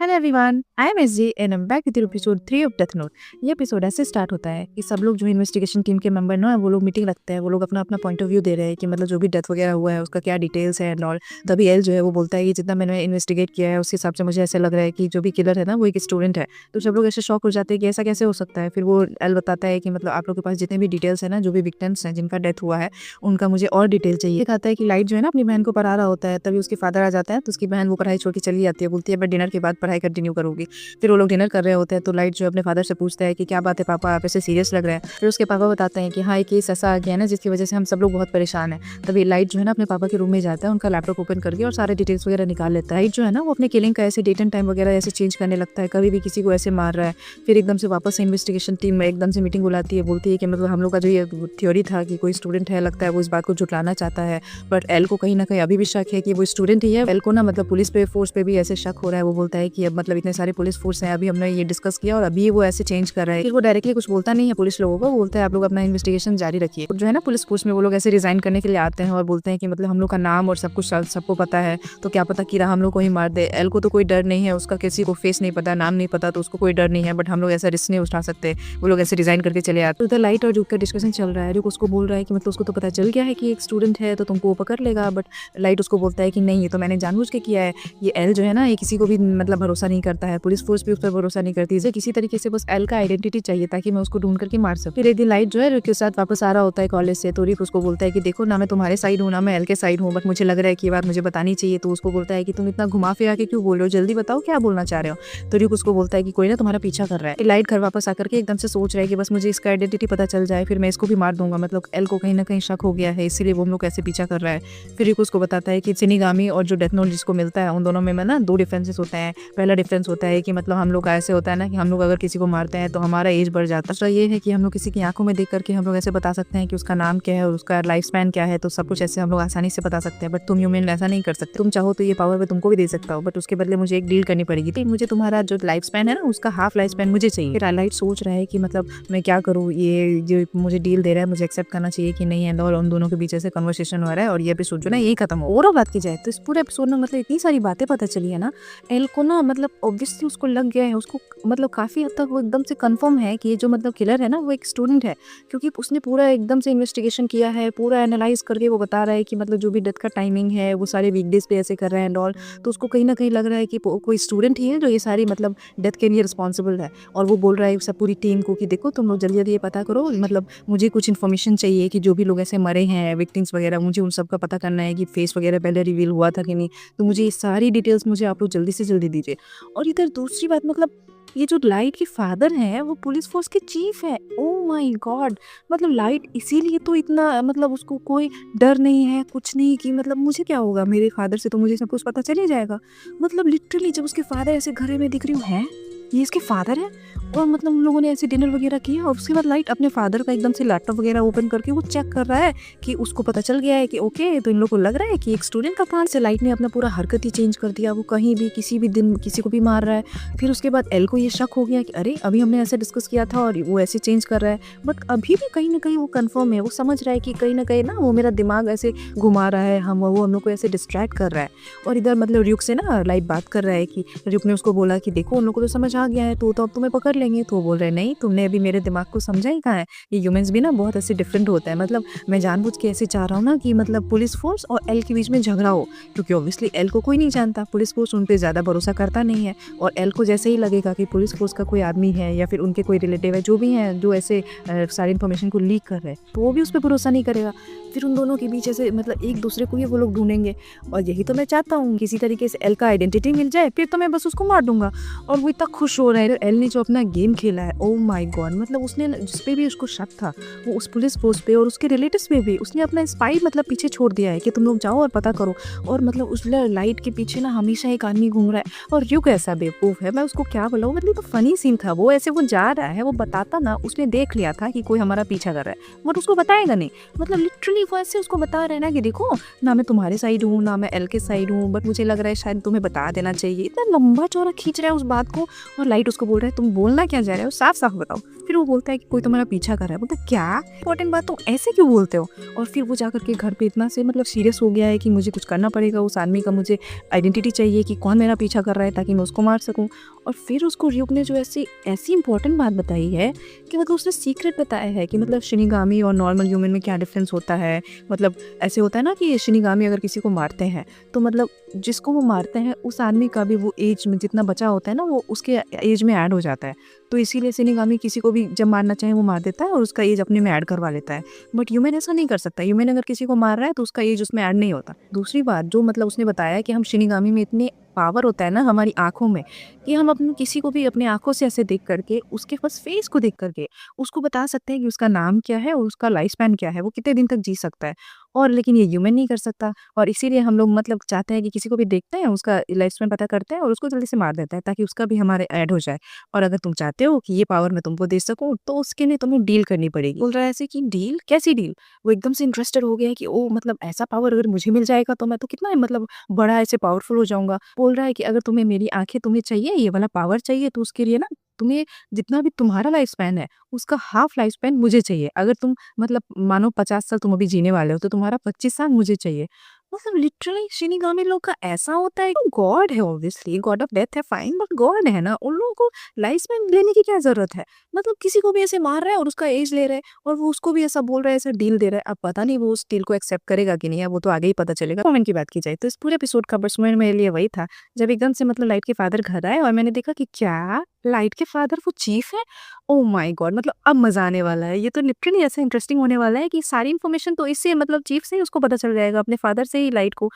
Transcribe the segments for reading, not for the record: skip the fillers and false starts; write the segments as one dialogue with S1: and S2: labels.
S1: Hello everyone, I am SG and I am back with episode 3 of death note. ये episode ऐसे start होता है कि सब लोग जो इन्वेस्टिगेशन टीम के मेंबर ना वो लोग मीटिंग रखते हैं। वो लोग अपना अपना पॉइंट ऑफ व्यू दे रहे हैं कि मतलब जो भी डेथ वगैरह हुआ है उसका क्या डिटेल्स है एंड ऑल। तभी एल जो है वो बोलता है कि जितना मैंने इन्वेस्टिगेट किया है उस हिसाब से मुझे ऐसे लग रहा है कि जो भी किलर है ना वो एक स्टूडेंट है। तो सब लोग ऐसे शॉक हो जाते हैं कि ऐसा कैसे हो सकता है। फिर वो एल बताता है कि मतलब आप लोग के पास जितने भी डिटेल्स है ना, जो भी विक्टिम्स हैं जिनका डेथ हुआ है उनका मुझे और डिटेल चाहिए। दिखाता है कि लाइट जो है ना अपनी बहन को पढ़ा रहा होता है, तभी उसके फादर आ जाता है तो उसकी बहन वो पढ़ाई छोड़ के चली जाती है। बोलती है मैं डिनर के बाद पढ़ाई कंटिन्यू करूंगी। फिर वो लोग डिनर कर रहे होते हैं तो लाइट जो अपने फादर से पूछता है कि क्या बात है पापा, आप ऐसे सीरियस लग रहे हैं। फिर उसके पापा बताते हैं कि हाँ, एक केस ऐसा आ गया है ना जिसकी वजह से हम सब लोग बहुत परेशान हैं। तभी लाइट जो है ना अपने पापा के रूम में जाता है, उनका लैपटॉप ओपन करके और सारे डिटेल्स वगैरह निकाल लेता है। लाइट जो है ना वो अपने किलिंग का ऐसे डेट एंड टाइम वगैरह ऐसे चेंज करने लगता है, कभी भी किसी को ऐसे मार रहा है। फिर एकदम से वापस से इन्वेस्टिगेशन टीम में एकदम से मीटिंग बुलाती है, बोलती है कि मतलब हम लोग का जो ये थ्योरी था कि कोई स्टूडेंट है, लगता है वो इस बात को झुटलाना चाहता है। बट एल को कहीं ना कहीं अभी भी शक है कि वो स्टूडेंट ही है। एल को ना मतलब पुलिस पे फोर्स पे भी ऐसे शक हो रहा है। वो बोलता है कि अब मतलब इतने सारे पुलिस फोर्स हैं, अभी हमने ये डिस्कस किया और अभी वो ऐसे चेंज कर रहा है। फिर वो डायरेक्टली कुछ बोलता नहीं है पुलिस लोगों को, बोलता है आप लोग अपना इन्वेस्टिगेशन जारी रखिए। जो है ना पुलिस फोर्स में वो लोग ऐसे रिजाइन करने के लिए आते हैं और बोलते हैं कि मतलब हम लोग का नाम और सब कुछ सबको पता है, तो क्या पता कीरा हम लोग को ही मार दे। एल को तो कोई डर नहीं है, उसका किसी को फेस नहीं पता, नाम नहीं पता, तो उसको कोई डर नहीं है। बट हम लोग ऐसा रिस्क नहीं उठा सकते। वो लोग ऐसे रिजाइन करके चले आते। उधर लाइट और जुक का डिस्कशन चल रहा है। जुक उसको बोल रहा है कि मतलब उसको तो पता चल गया है कि एक स्टूडेंट है तो तुमको वो पकड़ लेगा। बट लाइट उसको बोलता है कि नहीं, ये तो मैंने जानबूझ के किया है। ये एल जो है ना ये किसी को भी मतलब भरोसा नहीं करता है, पुलिस फोर्स भी उस पर भरोसा नहीं करती है। किसी तरीके से बस एल का आइडेंटिटी चाहिए ताकि मैं उसको ढूंढ करके मार सकूं। फिर एक दिन लाइट जो है रिक के साथ वापस आ रहा होता है कॉलेज से, तो रिक उसको बोलता है कि देखो ना मैं तुम्हारे साइड हूँ ना मैं एल के साइड हूँ, बट मुझे लग रहा है कि ये बात मुझे बतानी चाहिए। तो उसको बोलता है कि तुम इतना घुमा फिरा के क्यों बोल रहे हो, जल्दी बताओ क्या बोलना चाह रहे हो। तो रिक उसको बोलता है कि कोई ना तुम्हारा पीछा कर रहा है। लाइट घर वापस आकर के एकदम से सोच रहा है कि बस मुझे इसका आइडेंटिटी पता चल जाए, फिर मैं इसको भी मार दूंगा। मतलब एल को कहीं ना कहीं शक हो गया है, इसीलिए वो हम लोग कैसे पीछा कर रहा है। फिर रिक उसको बताता है कि सिनिगामी और जो डेथ नोट जिसको मिलता है उन दोनों में ना दो डिफरेंसेस होते हैं। पहला डिफरेंस होता है कि मतलब हम लोग का ऐसे होता है ना कि हम लोग अगर किसी को मारते हैं तो हमारा एज बढ़ जाता है। दूसरा ये है कि हम लोग किसी की आंखों में देख करके हम लोग ऐसे बता सकते हैं कि उसका नाम क्या है और उसका लाइफ स्पैन क्या है, तो सब कुछ ऐसे हम लोग आसानी से बता सकते हैं। बट तुम ह्यूमन ऐसा नहीं कर सकते। तुम चाहो तो ये पावर मैं तुमको भी दे सकता हूँ, बट उसके बदले मुझे एक डील करनी पड़ेगी। तो मुझे तुम्हारा जो लाइफ स्पैन है ना उसका हाफ लाइफ स्पैन मुझे चाहिए। फिर लाइट सोच रहा है कि मतलब मैं क्या करूँ, ये जो मुझे डील दे रहा है मुझे एक्सेप्ट करना चाहिए कि नहीं। एंड और उन दोनों के बीच से कन्वर्सेशन हो रहा है और ये एपिसोड जो ना यही खत्म हो। और बात की जाए तो इस पूरे एपिसोड में मतलब इतनी सारी बातें पता चली है ना। एल को ना मतलब ऑब्वियसली उसको लग गया है, उसको मतलब काफी हद तक वो एकदम से कंफर्म है कि ये जो मतलब किलर है ना वो एक स्टूडेंट है, क्योंकि उसने पूरा एकदम से इन्वेस्टिगेशन किया है, पूरा एनालाइज करके वो बता रहा है कि मतलब जो भी डेथ का टाइमिंग है वो सारे वीकडेज पे ऐसे कर रहे हैं एंड ऑल। तो उसको कहीं ना कहीं लग रहा है कि कोई स्टूडेंट ही है जो ये सारी मतलब डेथ के लिए रिस्पॉन्सिबल है। और वो बोल रहा है सब पूरी टीम को कि देखो तुम लोग जल्दी जल्दी ये पता करो, मतलब मुझे कुछ इन्फॉर्मेशन चाहिए कि जो भी लोग ऐसे मरे हैं विक्टिम्स वगैरह, मुझे उन सब का पता करना है कि फेस वगैरह पहले रिवील हुआ था कि नहीं। तो मुझे ये सारी डिटेल्स मुझे आप लोग जल्दी से जल्दी दीजिए। और इधर दूसरी बात, मतलब ये जो लाइट के फादर हैं वो पुलिस फोर्स के चीफ है। ओ माय गॉड, मतलब लाइट इसीलिए तो इतना मतलब उसको कोई डर नहीं है कुछ नहीं कि मतलब मुझे क्या होगा, मेरे फादर से तो मुझे सब कुछ पता चल ही जाएगा। मतलब लिटरली जब उसके फादर ऐसे घर में दिख रही हूँ है ये इसके फादर है। और मतलब उन लोगों ने ऐसे डिनर वगैरह किया और उसके बाद लाइट अपने फादर का एकदम से लैपटॉप वगैरह ओपन करके वो चेक कर रहा है कि उसको पता चल गया है कि ओके, तो इन लोगों को लग रहा है कि एक स्टूडेंट का प्लान से लाइट ने अपना पूरा हरकत ही चेंज कर दिया। वो कहीं भी किसी भी दिन किसी को भी मार रहा है। फिर उसके बाद एल को ये शक हो गया कि अरे अभी हमने ऐसे डिस्कस किया था और वो ऐसे चेंज कर रहा है। बट अभी भी कहीं ना कहीं वो कंफर्म है, वो समझ रहा है कि कहीं ना कहीं ना वो मेरा दिमाग ऐसे घुमा रहा है, वो हम लोग को ऐसे डिस्ट्रैक्ट कर रहा है। और इधर मतलब रुक से ना लाइट बात कर रहा है कि रुक ने उसको बोला कि देखो उन लोग को तो समझ आ गया है तो अब तुम्हें पकड़ लेंगे। तो वो बोल रहे नहीं, तुमने अभी मेरे दिमाग को समझा ही कहाँ है। ये ह्यूमंस भी ना बहुत ऐसे डिफरेंट होता है। मतलब मैं जानबूझ के ऐसे चाह रहा हूँ ना कि मतलब पुलिस फोर्स और एल के बीच में झगड़ा हो, क्योंकि ऑब्वियसली एल को कोई नहीं जानता, पुलिस फोर्स उन पे ज़्यादा भरोसा करता नहीं है। और एल को जैसे ही लगेगा कि पुलिस फोर्स का कोई आदमी है या फिर उनके कोई रिलेटिव है जो भी हैं जो ऐसे सारी इन्फॉर्मेशन को लीक कर रहे हैं, तो वो भी उस पर भरोसा नहीं करेगा। फिर उन दोनों के बीच ऐसे मतलब एक दूसरे को ही वो लोग ढूंढेंगे। और यही तो मैं चाहता हूँ, किसी तरीके से एल का आइडेंटिटी मिल जाए, फिर तो मैं बस उसको मार दूंगा। और वो इतना खुश हो रहा है एल ने जो अपना गेम खेला है। ओ माय गॉड, मतलब उसने जिसपे भी उसको शक था वो उस पुलिस फोर्स पे और उसके रिलेटिव्स पे भी उसने अपना स्पाई मतलब पीछे छोड़ दिया है कि तुम लोग जाओ और पता करो। और मतलब उस लाइट के पीछे ना हमेशा एक आदमी घूम रहा है। और युग ऐसा बेवकूफ है, मैं उसको क्या बोलूँ, मतलब तो फनी सीन था। वो ऐसे वो जा रहा है, वो बताता ना उसने देख लिया था कि कोई हमारा पीछा कर रहा है, बट उसको बताएगा नहीं। मतलब लिटरली वो ऐसे उसको बता रहे हैं ना कि देखो ना मैं तुम्हारे साइड हूँ ना मैं एल के साइड हूँ, बट मुझे लग रहा है शायद तुम्हें बता देना चाहिए। इतना लंबा चौड़ा खींच रहा है उस बात को। और लाइट उसको बोल रहा है, तुम बोलना क्या जा रहे हो, साफ साफ बताओ। फिर वो बोलता है कि कोई तुम्हारा पीछा कर रहा है। बोलता है क्या इंपॉर्टेंट बात, तुम ऐसे क्यों बोलते हो। और फिर वो जाकर के घर पे इतना से मतलब सीरियस हो गया है कि मुझे कुछ करना पड़ेगा, उस आदमी का मुझे आइडेंटिटी चाहिए कि कौन मेरा पीछा कर रहा है ताकि मैं उसको मार सकूं। और फिर उसको र्यूक ने जो ऐसी ऐसी इंपॉर्टेंट बात बताई है कि मतलब उसने सीक्रेट बताया है कि मतलब शिनिगामी और नॉर्मल ह्यूमन में क्या डिफरेंस होता है। मतलब ऐसे होता है ना कि शिनिगामी अगर किसी को मारते हैं तो मतलब जिसको वो मारते हैं उस आदमी का भी वो एज में जितना बचा होता है ना वो उसके एज में ऐड हो जाता है। तो इसीलिए शिनिगामी किसी को भी जब मारना चाहे वो मार देता है और उसका एज अपने में ऐड करवा लेता है। बट ह्यूमन ऐसा नहीं कर सकता। ह्यूमन अगर किसी को मार रहा है तो उसका एज उसमें ऐड नहीं होता। दूसरी बात जो मतलब उसने बताया कि हम शिनिगामी में इतने पावर होता है ना हमारी आंखों में कि हम अपने किसी को भी अपनी आंखों से ऐसे देख करके उसके बस फेस को देख करके उसको बता सकते हैं कि उसका नाम क्या है और उसका लाइफ स्पैन क्या है, वो कितने दिन तक जी सकता है। और लेकिन ये ह्यूमन नहीं कर सकता। और इसीलिए हम लोग मतलब चाहते हैं कि किसी को भी देखते हैं उसका लाइफ स्पैन पता करते हैं और उसको जल्दी से मार देते हैं ताकि उसका भी हमारे ऐड हो जाए। और अगर तुम चाहते हो कि ये पावर मैं तुमको दे सकूं तो उसके लिए तुम्हें डील करनी पड़ेगी। बोल रहा है ऐसे कि डील, कैसी डील। वो एकदम से इंटरेस्टेड हो गया है कि ओ मतलब ऐसा पावर अगर मुझे मिल जाएगा तो मैं तो कितना मतलब बड़ा ऐसे पावरफुल हो जाऊंगा। बोल रहा है कि अगर तुम्हें मेरी आंखें तुम्हें चाहिए, ये वाला पावर चाहिए, तो उसके लिए ना तुम्हें जितना भी तुम्हारा लाइफ स्पैन है उसका हाफ लाइफ स्पैन मुझे चाहिए। अगर तुम मतलब मानो 50 साल तुम अभी जीने वाले हो तो तुम्हारा 25 साल मुझे चाहिए। मतलब लिटरली शिनिगामी लोग का ऐसा होता है कि गॉड है, ऑब्वियसली गॉड ऑफ डेथ है फाइन, बट गॉड है ना, उन लोगों को लाइफ स्पैन लेने की क्या जरूरत है। मतलब किसी को भी ऐसे मार रहा है और उसका एज ले रहा है और वो उसको भी ऐसा बोल रहा है, ऐसा डील दे रहा है। अब पता नहीं वो उस डील को एक्सेप्ट करेगा कि नहीं है, वो तो आगे ही पता चलेगा। कमेंट की बात की जाए तो इस पूरे एपिसोड का बस मेरे लिए वही था जब एकदम से मतलब लाइट के फादर घर आए और मैंने देखा कि क्या लाइट के फादर वो चीफ है। ओह माय गॉड, मतलब अब मजा आने वाला है। ये तो लिटरली ऐसा इंटरेस्टिंग होने वाला है कि सारी इन्फॉर्मेशन तो इससे मतलब चीफ से ही उसको पता चल जाएगा, अपने फादर से ही लाइट को।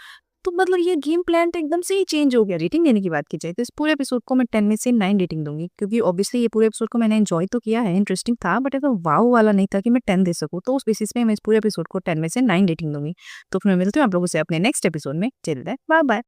S1: तो मतलब ये गेम प्लान तो एकदम से ही चेंज हो गया। रेटिंग देने की बात की जाए तो इस पूरे एपिसोड को मैं 10 में से 9 रेटिंग दूंगी क्योंकि ऑब्वियसली ये पूरे एपिसोड को मैंने एंजॉय तो किया है, इंटरेस्टिंग था, बट ऐसा वाव वाला नहीं था कि मैं 10 दे सकूँ। तो उस बेसिस पे मैं इस पूरे एपिसोड को 10 में से 9 रेटिंग दूंगी। तो फिर मैं मिलती हूँ आप लोगों से अपने नेक्स्ट एपिसोड में। Till then bye bye.